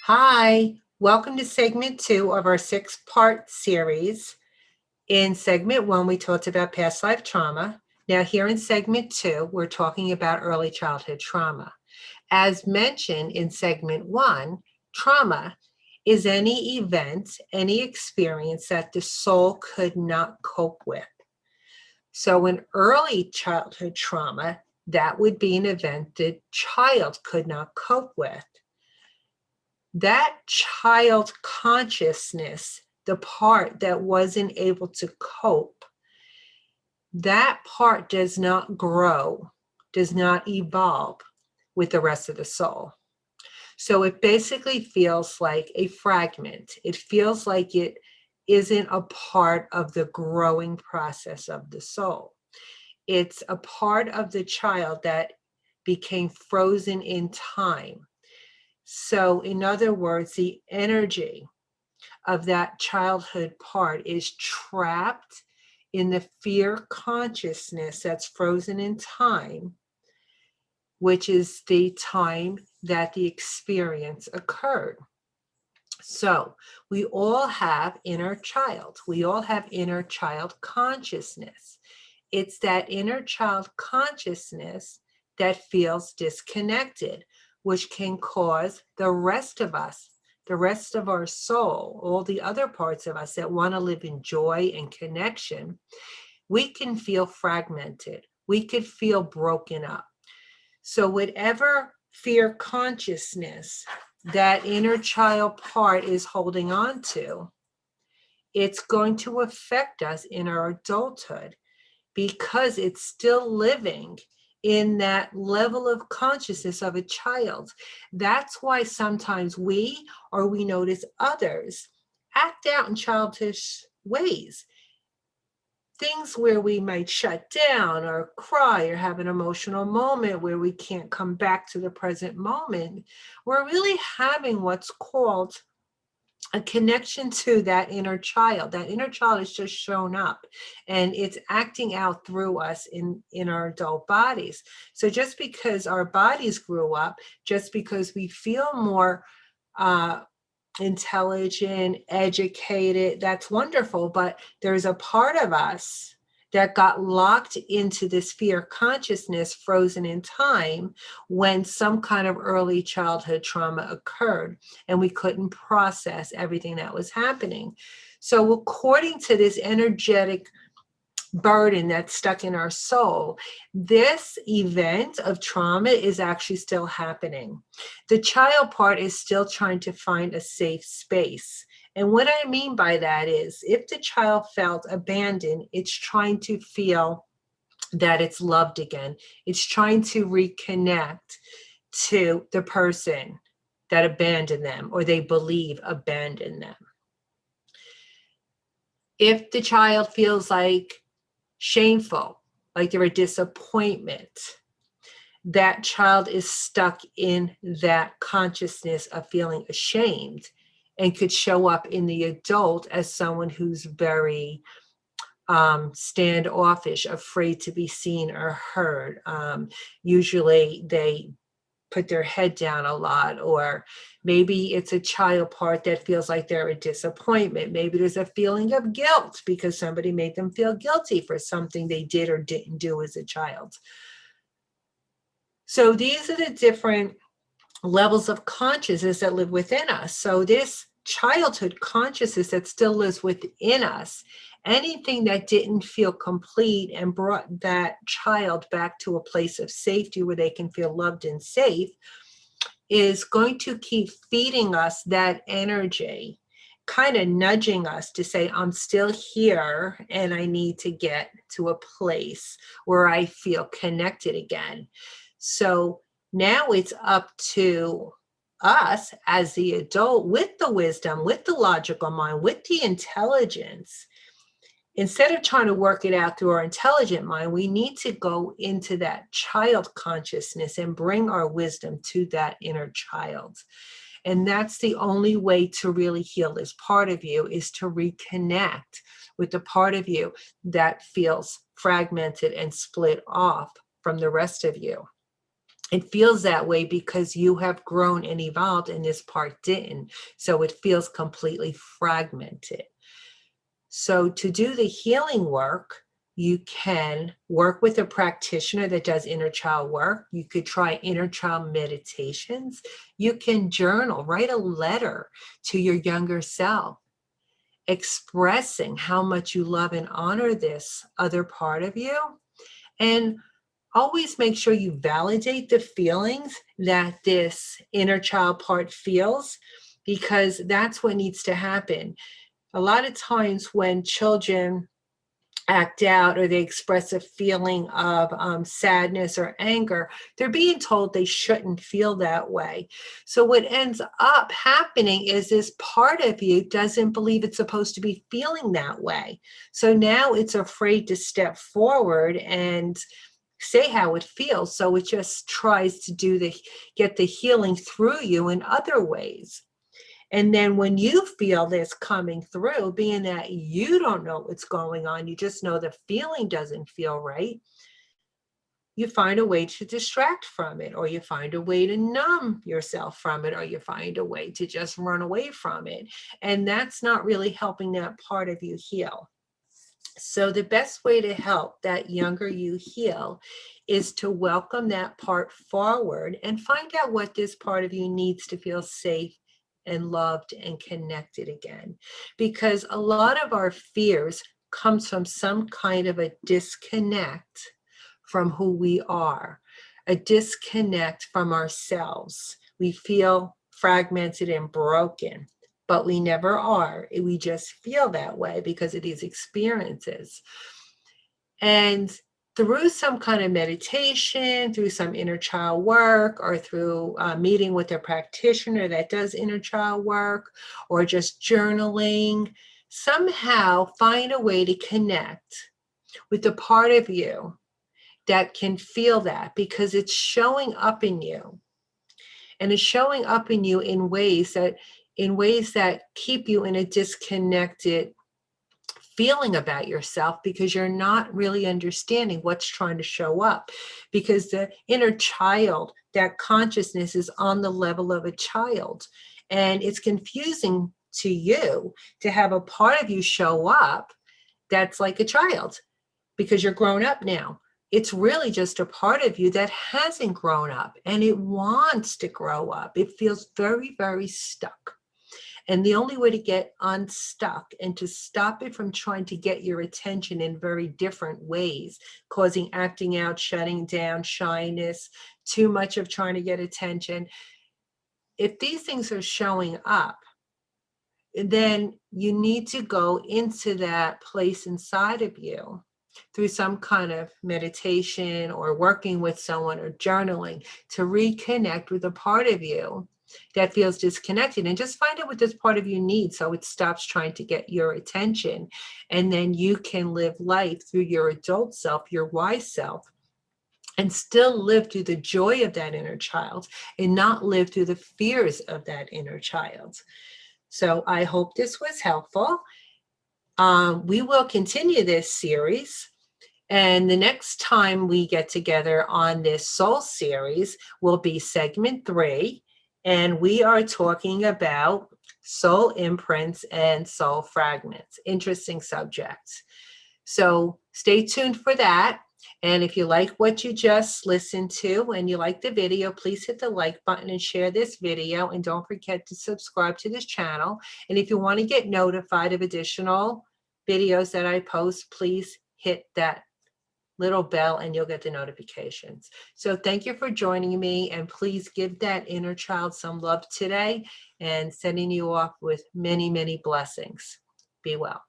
Hi, welcome to segment 2 of our 6-part series. In segment 1, we talked about past life trauma. Now, here in segment 2, we're talking about early childhood trauma. As mentioned in segment 1, trauma is any event, any experience that the soul could not cope with. So, in early childhood trauma, that would be an event the child could not cope with. That child consciousness, the part that wasn't able to cope, that part does not grow, does not evolve with the rest of the soul. So it basically feels like a fragment. It feels like it isn't a part of the growing process of the soul. It's a part of the child that became frozen in time. So, in other words, the energy of that childhood part is trapped in the fear consciousness that's frozen in time, which is the time that the experience occurred. So, we all have inner child. We all have inner child consciousness. It's that inner child consciousness that feels disconnected, which can cause the rest of us, the rest of our soul, all the other parts of us that want to live in joy and connection, we can feel fragmented. We could feel broken up. So, whatever fear consciousness that inner child part is holding on to, it's going to affect us in our adulthood because it's still living in that level of consciousness of a child. That's why sometimes we notice others act out in childish ways. Things where we might shut down or cry or have an emotional moment where we can't come back to the present moment. We're really having what's called a connection to that inner child. That inner child has just shown up and it's acting out through us in our adult bodies. So just because our bodies grew up, just because we feel more intelligent, educated, that's wonderful. But there's a part of us that got locked into this fear consciousness, frozen in time, when some kind of early childhood trauma occurred and we couldn't process everything that was happening. So according to this energetic burden that's stuck in our soul, this event of trauma is actually still happening. The child part is still trying to find a safe space. And what I mean by that is if the child felt abandoned, it's trying to feel that it's loved again. It's trying to reconnect to the person that abandoned them or they believe abandoned them. If the child feels like shameful, like they're a disappointment, that child is stuck in that consciousness of feeling ashamed and could show up in the adult as someone who's very standoffish, afraid to be seen or heard. Usually they put their head down a lot, or maybe it's a child part that feels like they're a disappointment. Maybe there's a feeling of guilt because somebody made them feel guilty for something they did or didn't do as a child. So these are the different levels of consciousness that live within us. So this childhood consciousness that still lives within us, anything that didn't feel complete and brought that child back to a place of safety where they can feel loved and safe, is going to keep feeding us that energy, kind of nudging us to say, I'm still here and I need to get to a place where I feel connected again. So now it's up to us as the adult with the wisdom, with the logical mind, with the intelligence. Instead of trying to work it out through our intelligent mind, we need to go into that child consciousness and bring our wisdom to that inner child. And that's the only way to really heal this part of you, is to reconnect with the part of you that feels fragmented and split off from the rest of you. It feels that way because you have grown and evolved and this part didn't. So it feels completely fragmented. So to do the healing work, you can work with a practitioner that does inner child work. You could try inner child meditations. You can journal, write a letter to your younger self, expressing how much you love and honor this other part of you. And always make sure you validate the feelings that this inner child part feels, because that's what needs to happen. A lot of times when children act out or they express a feeling of sadness or anger, they're being told they shouldn't feel that way. So what ends up happening is this part of you doesn't believe it's supposed to be feeling that way. So now it's afraid to step forward and say how it feels. So it just tries to get the healing through you in other ways. And then when you feel this coming through, being that you don't know what's going on, you just know the feeling doesn't feel right, you find a way to distract from it, or you find a way to numb yourself from it, or you find a way to just run away from it. And that's not really helping that part of you heal. So the best way to help that younger you heal is to welcome that part forward and find out what this part of you needs to feel safe and loved and connected again. Because a lot of our fears comes from some kind of a disconnect from who we are, a disconnect from ourselves. We feel fragmented and broken, but we never are. We just feel that way because of these experiences. And through some kind of meditation, through some inner child work, or through meeting with a practitioner that does inner child work, or just journaling, somehow find a way to connect with the part of you that can feel that, because it's showing up in you. And it's showing up in you in ways that keep you in a disconnected feeling about yourself, because you're not really understanding what's trying to show up. Because the inner child, that consciousness is on the level of a child. And it's confusing to you to have a part of you show up that's like a child, because you're grown up now. It's really just a part of you that hasn't grown up and it wants to grow up. It feels very, very stuck. And the only way to get unstuck and to stop it from trying to get your attention in very different ways, causing acting out, shutting down, shyness, too much of trying to get attention. If these things are showing up, then you need to go into that place inside of you through some kind of meditation or working with someone or journaling to reconnect with a part of you that feels disconnected, and just find out what this part of you needs so it stops trying to get your attention. And then you can live life through your adult self, your wise self, and still live through the joy of that inner child and not live through the fears of that inner child. So I hope this was helpful. We will continue this series. And the next time we get together on this soul series will be segment 3. And we are talking about soul imprints and soul fragments. Interesting subjects. So stay tuned for that. And if you like what you just listened to and you like the video, please hit the like button and share this video. And don't forget to subscribe to this channel. And if you want to get notified of additional videos that I post, please hit that little bell and you'll get the notifications. So thank you for joining me, and please give that inner child some love today, and sending you off with many, many blessings. Be well.